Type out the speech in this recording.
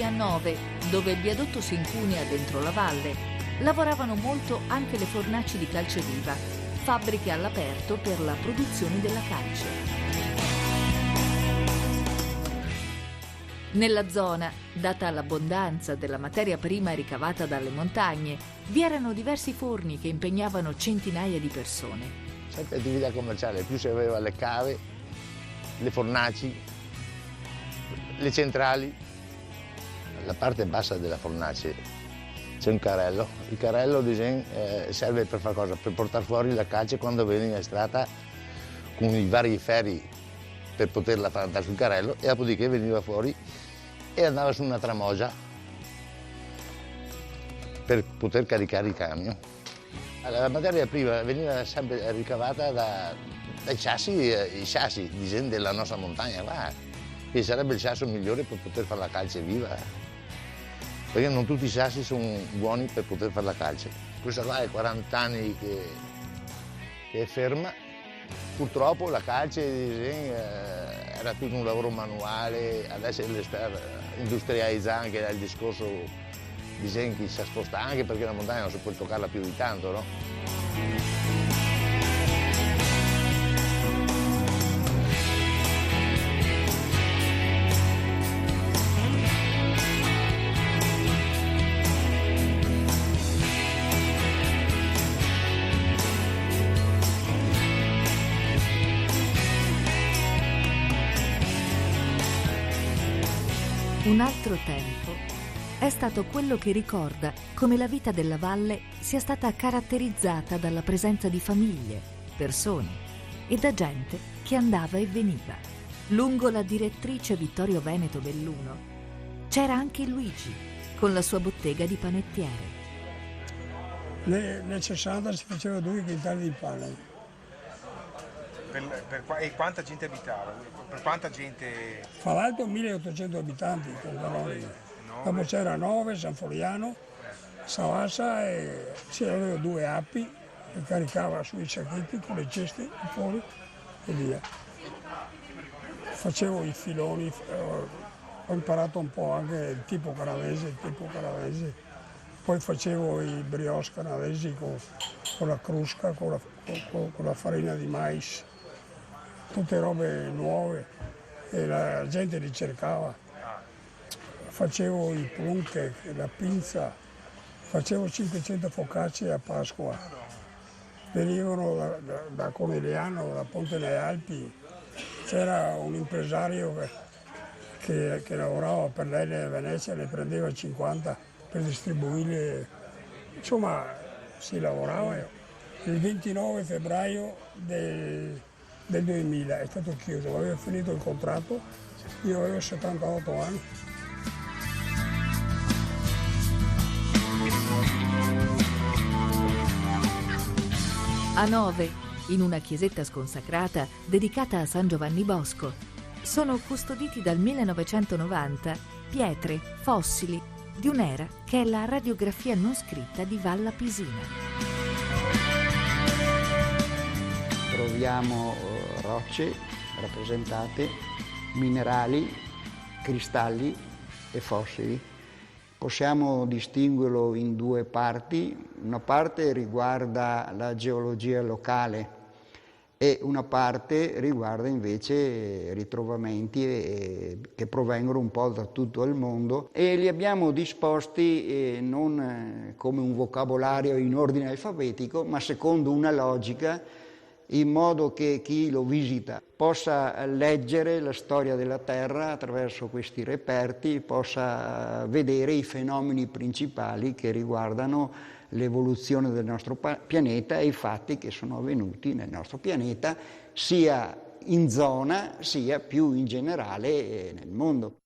A 9, dove il viadotto si incunea dentro la valle, lavoravano molto anche le fornaci di Calceviva, fabbriche all'aperto per la produzione della calce. Nella zona, data l'abbondanza della materia prima ricavata dalle montagne, vi erano diversi forni che impegnavano centinaia di persone. Sempre attività commerciale, più si aveva le cave, le fornaci, le centrali. La parte bassa della fornace c'è un carrello. Il carrello serve per fare cosa? Per portare fuori la calce quando viene estratta con i vari ferri per poterla far andare sul carrello, e dopodiché veniva fuori e andava su una tramogia per poter caricare i camion. La materia prima veniva sempre ricavata dai i sassi della nostra montagna, che sarebbe il sasso migliore per poter fare la calce viva. Perché non tutti i sassi sono buoni per poter fare la calce. Questa qua è 40 anni che è ferma. Purtroppo la calce era tutto un lavoro manuale, adesso le sta industrializzando anche dal discorso che si sposta anche perché la montagna non si può toccarla più di tanto, no? Un altro tempo è stato quello che ricorda come la vita della valle sia stata caratterizzata dalla presenza di famiglie, persone e da gente che andava e veniva. Lungo la direttrice Vittorio Veneto Belluno c'era anche Luigi con la sua bottega di panettiere. Nel 60 si faceva 2 quintali di pane. E quanta gente abitava? Per quanta gente? Fra l'altro 1800 abitanti con Canoni. Dopo c'era Nove, San Floriano, Savassa, e c'erano 2 api che caricava sui sacchetti con le ceste fuori e via. Facevo i filoni, ho imparato un po' anche il tipo canadese, poi facevo i brioche canadesi con la crusca, con la farina di mais. Tutte robe nuove e la gente li cercava. Facevo i plunche, la pinza, facevo 500 focacce a Pasqua. Venivano da Conegliano, da Ponte nelle Alpi. C'era un impresario che lavorava per lei nella Venezia, ne prendeva 50 per distribuirle. Insomma, si lavorava. Il 29 febbraio del 2000 è stato chiuso, avevo finito il contratto, io avevo 78 anni. A 9, in una chiesetta sconsacrata dedicata a San Giovanni Bosco, sono custoditi dal 1990 pietre, fossili di un'era che è la radiografia non scritta di Valla Pisina. Troviamo rocce rappresentate, minerali, cristalli e fossili. Possiamo distinguerlo in 2 parti. Una parte riguarda la geologia locale e una parte riguarda invece ritrovamenti che provengono un po' da tutto il mondo, e li abbiamo disposti non come un vocabolario in ordine alfabetico, ma secondo una logica, in modo che chi lo visita possa leggere la storia della Terra attraverso questi reperti, possa vedere i fenomeni principali che riguardano l'evoluzione del nostro pianeta e i fatti che sono avvenuti nel nostro pianeta, sia in zona sia più in generale nel mondo.